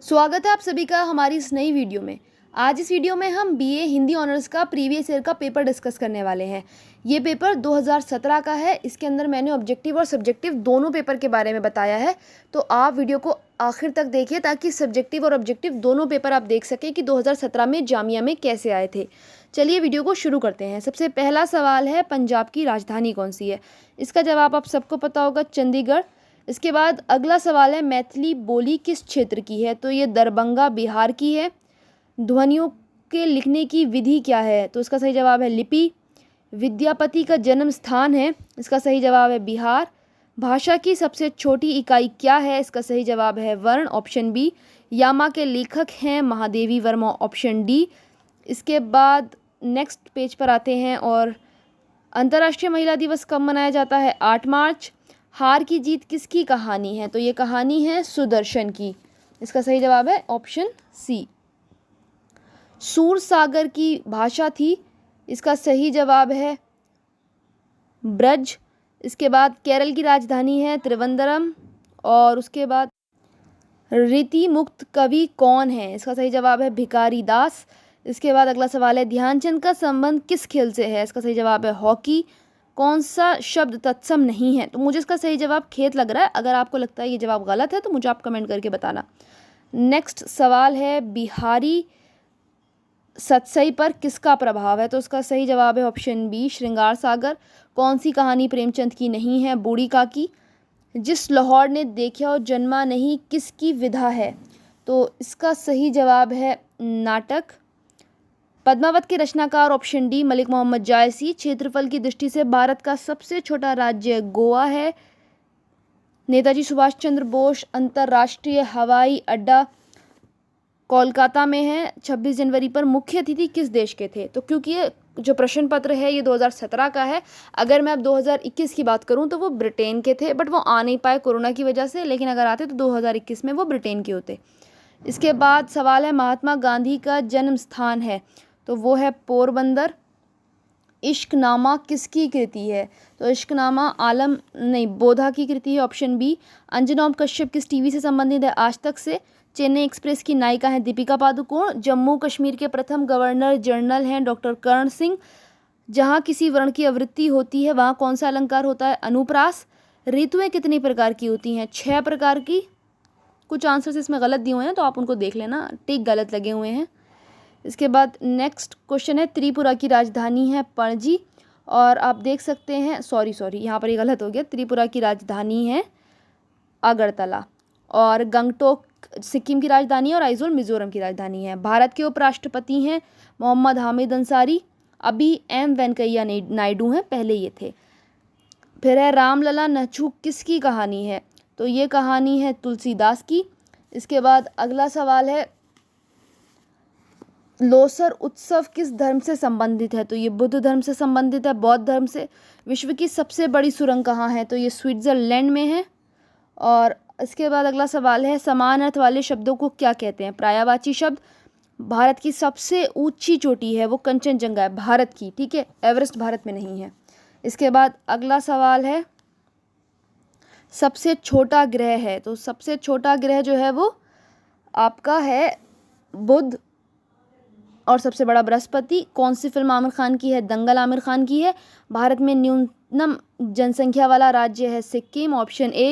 स्वागत है आप सभी का हमारी इस नई वीडियो में। आज इस वीडियो में हम बीए हिंदी ऑनर्स का प्रीवियस ईयर का पेपर डिस्कस करने वाले हैं। ये पेपर 2017 का है। इसके अंदर मैंने ऑब्जेक्टिव और सब्जेक्टिव दोनों पेपर के बारे में बताया है, तो आप वीडियो को आखिर तक देखिए ताकि सब्जेक्टिव और ऑब्जेक्टिव दोनों पेपर आप देख सकें कि 2017 में जामिया में कैसे आए थे। चलिए वीडियो को शुरू करते हैं। सबसे पहला सवाल है, पंजाब की राजधानी कौन सी है? इसका जवाब आप सबको पता होगा, चंडीगढ़। इसके बाद अगला सवाल है, मैथिली बोली किस क्षेत्र की है? तो ये दरभंगा बिहार की है। ध्वनियों के लिखने की विधि क्या है? तो इसका सही जवाब है लिपि। विद्यापति का जन्म स्थान है, इसका सही जवाब है बिहार। भाषा की सबसे छोटी इकाई क्या है? इसका सही जवाब है वर्ण, ऑप्शन बी। यामा के लेखक हैं महादेवी वर्मा, ऑप्शन डी। इसके बाद नेक्स्ट पेज पर आते हैं और अंतर्राष्ट्रीय महिला दिवस कब मनाया जाता है? 8 मार्च। हार की जीत किसकी कहानी है? तो ये कहानी है सुदर्शन की। इसका सही जवाब है ऑप्शन सी। सूर सागर की भाषा थी, इसका सही जवाब है ब्रज। इसके बाद केरल की राजधानी है त्रिवेंद्रम। और उसके बाद रीति मुक्त कवि कौन है? इसका सही जवाब है भिखारी दास। इसके बाद अगला सवाल है, ध्यानचंद का संबंध किस खेल से है? इसका सही जवाब है हॉकी। कौन सा शब्द तत्सम नहीं है? तो मुझे इसका सही जवाब खेत लग रहा है। अगर आपको लगता है ये जवाब गलत है तो मुझे आप कमेंट करके बताना। नेक्स्ट सवाल है, बिहारी सतसई पर किसका प्रभाव है? तो उसका सही जवाब है ऑप्शन बी, श्रृंगार सागर। कौन सी कहानी प्रेमचंद की नहीं है? बूढ़ी काकी। जिस लाहौर ने देखा और जन्मा नहीं किसकी विधा है? तो इसका सही जवाब है नाटक। पद्मावत के रचनाकार, ऑप्शन डी, मलिक मोहम्मद जायसी। क्षेत्रफल की दृष्टि से भारत का सबसे छोटा राज्य गोवा है। नेताजी सुभाष चंद्र बोस अंतर्राष्ट्रीय हवाई अड्डा कोलकाता में है। 26 जनवरी पर मुख्य अतिथि किस देश के थे? तो क्योंकि ये जो प्रश्न पत्र है ये 2017 का है, अगर मैं अब 2021 की बात करूं तो वो ब्रिटेन के थे, बट वो आ नहीं पाए कोरोना की वजह से। लेकिन अगर आते तो 2021 में वो ब्रिटेन के होते। इसके बाद सवाल है, महात्मा गांधी का जन्म स्थान है? तो वो है पोरबंदर। इश्कनामा किसकी कृति है? तो इश्कनामा आलम नहीं, बोधा की कृति है, ऑप्शन बी। अंजना कश्यप किस टीवी से संबंधित है? आज तक से। चेन्नई एक्सप्रेस की नायिका हैं दीपिका पादुकोण। जम्मू कश्मीर के प्रथम गवर्नर जनरल हैं डॉक्टर कर्ण सिंह। जहाँ किसी वर्ण की आवृत्ति होती है वहाँ कौन सा अलंकार होता है? अनुप्रास। ऋतुएं कितनी प्रकार की होती हैं? 6 प्रकार की। कुछ आंसर्स इसमें गलत दिए हुए हैं तो आप उनको देख लेना, टिक गलत लगे हुए हैं। इसके बाद नेक्स्ट क्वेश्चन है, त्रिपुरा की राजधानी है पणजी। और आप देख सकते हैं, सॉरी यहाँ पर ये गलत हो गया, त्रिपुरा की राजधानी है अगरतला। और गंगटोक सिक्किम की राजधानी है और आइजोल मिजोरम की राजधानी है। भारत के उपराष्ट्रपति हैं मोहम्मद हामिद अंसारी। अभी एम वेंकैया नायडू हैं, पहले ये थे। फिर है, रामलला नछू किसकी कहानी है? तो ये कहानी है तुलसीदास की। इसके बाद अगला सवाल है, लोसर उत्सव किस धर्म से संबंधित है? तो ये बुद्ध धर्म से संबंधित है, बौद्ध धर्म से। विश्व की सबसे बड़ी सुरंग कहाँ है? तो ये स्विट्जरलैंड में है। और इसके बाद अगला सवाल है, समान अर्थ वाले शब्दों को क्या कहते हैं? पर्यायवाची शब्द। भारत की सबसे ऊंची चोटी है वो कंचनजंगा है, भारत की, ठीक है, एवरेस्ट भारत में नहीं है। इसके बाद अगला सवाल है, सबसे छोटा ग्रह है? तो सबसे छोटा ग्रह जो है वो आपका है बुध और सबसे बड़ा बृहस्पति। कौन सी फिल्म आमिर खान की है? दंगल आमिर खान की है। भारत में न्यूनतम जनसंख्या वाला राज्य है सिक्किम, ऑप्शन ए।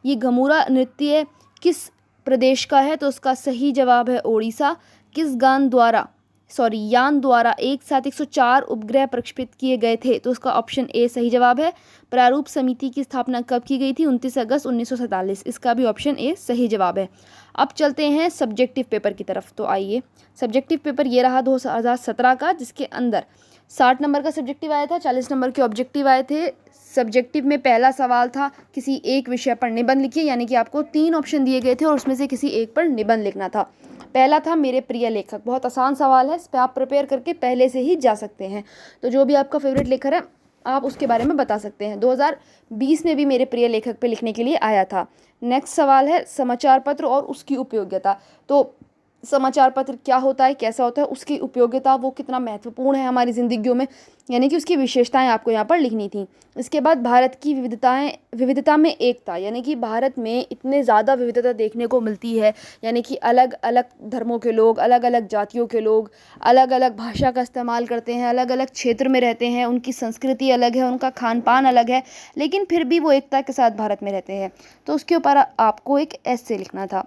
ये घमूरा नृत्य किस प्रदेश का है? तो उसका सही जवाब है ओडिशा। किस यान द्वारा एक साथ 104 उपग्रह प्रक्षेपित किए गए थे? तो उसका ऑप्शन ए सही जवाब है। प्रारूप समिति की स्थापना कब की गई थी? 29 अगस्त 1947। इसका भी ऑप्शन ए सही जवाब है। अब चलते हैं सब्जेक्टिव पेपर की तरफ। तो आइए, सब्जेक्टिव पेपर ये रहा 2017 का, जिसके अंदर 60 नंबर का सब्जेक्टिव आया था, 40 नंबर के ऑब्जेक्टिव आए थे। सब्जेक्टिव में पहला सवाल था, किसी एक विषय पर निबंध लिखिए, यानी कि आपको 3 ऑप्शन दिए गए थे और उसमें से किसी एक पर निबंध लिखना था। पहला था मेरे प्रिय लेखक। बहुत आसान सवाल है, इस पर आप प्रिपेयर करके पहले से ही जा सकते हैं। तो जो भी आपका फेवरेट लेखक है आप उसके बारे में बता सकते हैं। 2020 में भी मेरे प्रिय लेखक पे लिखने के लिए आया था। नेक्स्ट सवाल है, समाचार पत्र और उसकी उपयोगिता। तो समाचार पत्र क्या होता है, कैसा होता है, उसकी उपयोगिता, वो कितना महत्वपूर्ण है हमारी ज़िंदगियों में, यानी कि उसकी विशेषताएं आपको यहाँ पर लिखनी थी। इसके बाद भारत की विविधता में एकता, यानी कि भारत में इतने ज़्यादा विविधता देखने को मिलती है, यानी कि अलग अलग धर्मों के लोग, अलग अलग जातियों के लोग अलग अलग भाषा का इस्तेमाल करते हैं, अलग अलग क्षेत्र में रहते हैं, उनकी संस्कृति अलग है, उनका खान पान अलग है, लेकिन फिर भी वो एकता के साथ भारत में रहते हैं। तो उसके ऊपर आपको एक ऐसे लिखना था।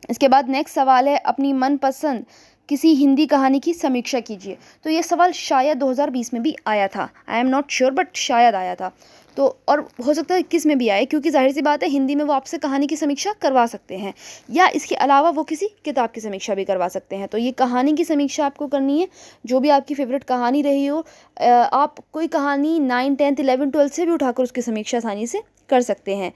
इसके बाद नेक्स्ट सवाल है, अपनी मनपसंद किसी हिंदी कहानी की समीक्षा कीजिए। तो ये सवाल शायद 2020 में भी आया था, I am not sure, but शायद आया था। तो और हो सकता है 21 में भी आए, क्योंकि जाहिर सी बात है हिंदी में वो आपसे कहानी की समीक्षा करवा सकते हैं, या इसके अलावा वो किसी किताब की समीक्षा भी करवा सकते हैं। तो ये कहानी की समीक्षा आपको करनी है, जो भी आपकी फेवरेट कहानी रही हो। आप कोई कहानी 9, 10, 11, 12 से भी उठाकर उसकी समीक्षा आसानी से कर सकते हैं।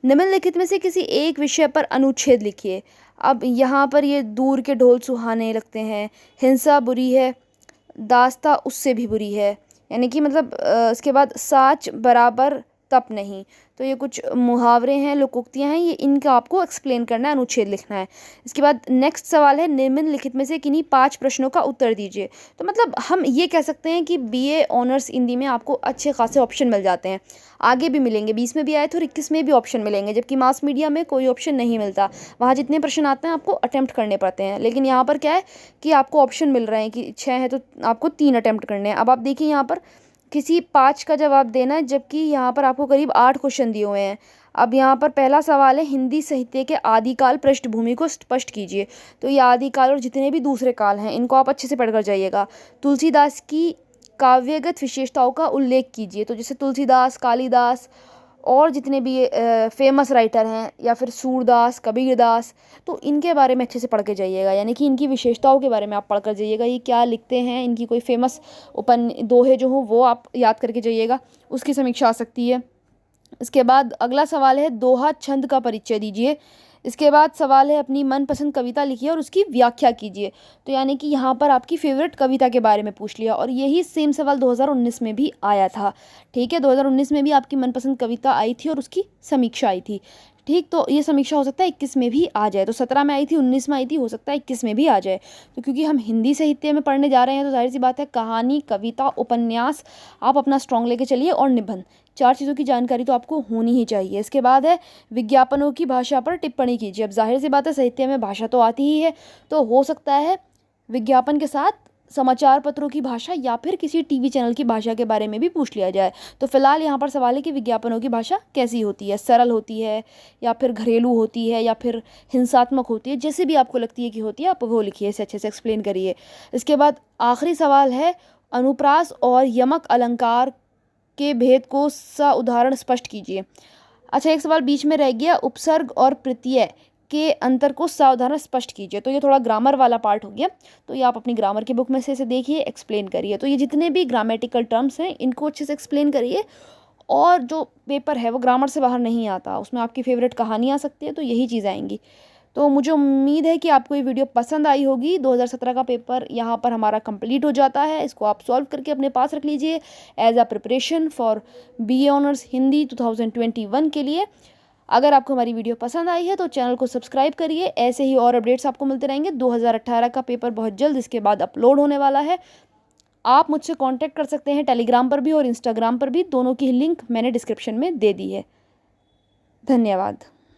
निम्नलिखित में से किसी एक विषय पर अनुच्छेद लिखिए। अब यहाँ पर ये दूर के ढोल सुहाने लगते हैं, हिंसा बुरी है, दास्ता उससे भी बुरी है, यानी कि मतलब इसके बाद साच बराबर तप नहीं। तो ये कुछ मुहावरे हैं, लोकोक्तियाँ हैं, ये इनका आपको एक्सप्लेन करना है, अनुच्छेद लिखना है। इसके बाद नेक्स्ट सवाल है, निम्नलिखित में से किन्हीं 5 प्रश्नों का उत्तर दीजिए। तो मतलब हम ये कह सकते हैं कि बीए ऑनर्स हिंदी में आपको अच्छे खासे ऑप्शन मिल जाते हैं, आगे भी मिलेंगे, 20 में भी आए थे और 21 में भी ऑप्शन मिलेंगे, जबकि मास मीडिया में कोई ऑप्शन नहीं मिलता। वहाँ जितने प्रश्न आते हैं आपको अटैम्प्ट करने पड़ते हैं, लेकिन यहाँ पर क्या है कि आपको ऑप्शन मिल रहे हैं कि 6 है तो आपको 3 अटैम्प्ट करने हैं। अब आप देखिए यहाँ पर किसी 5 का जवाब देना है, जबकि यहाँ पर आपको करीब 8 क्वेश्चन दिए हुए हैं। अब यहाँ पर पहला सवाल है, हिंदी साहित्य के आदिकाल पृष्ठभूमि को स्पष्ट कीजिए। तो ये आदिकाल और जितने भी दूसरे काल हैं इनको आप अच्छे से पढ़कर जाइएगा। तुलसीदास की काव्यगत विशेषताओं का उल्लेख कीजिए। तो जैसे तुलसीदास, कालिदास और जितने भी फेमस राइटर हैं, या फिर सूरदास, कबीरदास, तो इनके बारे में अच्छे से पढ़ के जाइएगा, यानी कि इनकी विशेषताओं के बारे में आप पढ़ कर जाइएगा, ये क्या लिखते हैं, इनकी कोई फेमस दोहे जो हो वो आप याद करके जाइएगा, उसकी समीक्षा आ सकती है। इसके बाद अगला सवाल है, दोहा छंद का परिचय दीजिए। इसके बाद सवाल है, अपनी मनपसंद कविता लिखिए और उसकी व्याख्या कीजिए। तो यानी कि यहाँ पर आपकी फेवरेट कविता के बारे में पूछ लिया, और यही सेम सवाल 2019 में भी आया था। ठीक है, 2019 में भी आपकी मनपसंद कविता आई थी और उसकी समीक्षा आई थी। ठीक, तो ये समीक्षा हो सकता है 21 में भी आ जाए। तो 17 में आई थी, 19 में आई थी, हो सकता है 21 में भी आ जाए। तो क्योंकि हम हिंदी साहित्य में पढ़ने जा रहे हैं, तो जाहिर सी बात है कहानी, कविता, उपन्यास आप अपना स्ट्रॉन्ग लेके चलिए, और निबंध, 4 चीज़ों की जानकारी तो आपको होनी ही चाहिए। इसके बाद है, विज्ञापनों की भाषा पर टिप्पणी कीजिए। अब जाहिर सी बात है साहित्य में भाषा तो आती ही है, तो हो सकता है विज्ञापन के साथ समाचार पत्रों की भाषा या फिर किसी टीवी चैनल की भाषा के बारे में भी पूछ लिया जाए। तो फिलहाल यहाँ पर सवाल है कि विज्ञापनों की भाषा कैसी होती है, सरल होती है या फिर घरेलू होती है या फिर हिंसात्मक होती है, जैसे भी आपको लगती है कि होती है आप वो लिखिए, इसे अच्छे से एक्सप्लेन करिए। इसके बाद आखिरी सवाल है, अनुप्रास और यमक अलंकार के भेद को उदाहरण स्पष्ट कीजिए। अच्छा, एक सवाल बीच में रह गया, उपसर्ग और प्रत्यय के अंतर को सावधान स्पष्ट कीजिए। तो ये थोड़ा ग्रामर वाला पार्ट हो गया, तो ये आप अपनी ग्रामर की बुक में से इसे देखिए, एक्सप्लेन करिए। तो ये जितने भी ग्रामेटिकल टर्म्स हैं इनको अच्छे से एक्सप्लेन करिए, और जो पेपर है वो ग्रामर से बाहर नहीं आता, उसमें आपकी फेवरेट कहानी आ सकती है, तो यही चीज़ आएंगी। तो मुझे उम्मीद है कि आपको ये वीडियो पसंद आई होगी। 2017 का पेपर यहाँ पर हमारा कंप्लीट हो जाता है, इसको आप सॉल्व करके अपने पास रख लीजिए as a preparation for BA honours Hindi 2021 के लिए। अगर आपको हमारी वीडियो पसंद आई है तो चैनल को सब्सक्राइब करिए, ऐसे ही और अपडेट्स आपको मिलते रहेंगे। 2018 का पेपर बहुत जल्द इसके बाद अपलोड होने वाला है। आप मुझसे कांटेक्ट कर सकते हैं टेलीग्राम पर भी और इंस्टाग्राम पर भी, दोनों की लिंक मैंने डिस्क्रिप्शन में दे दी है। धन्यवाद।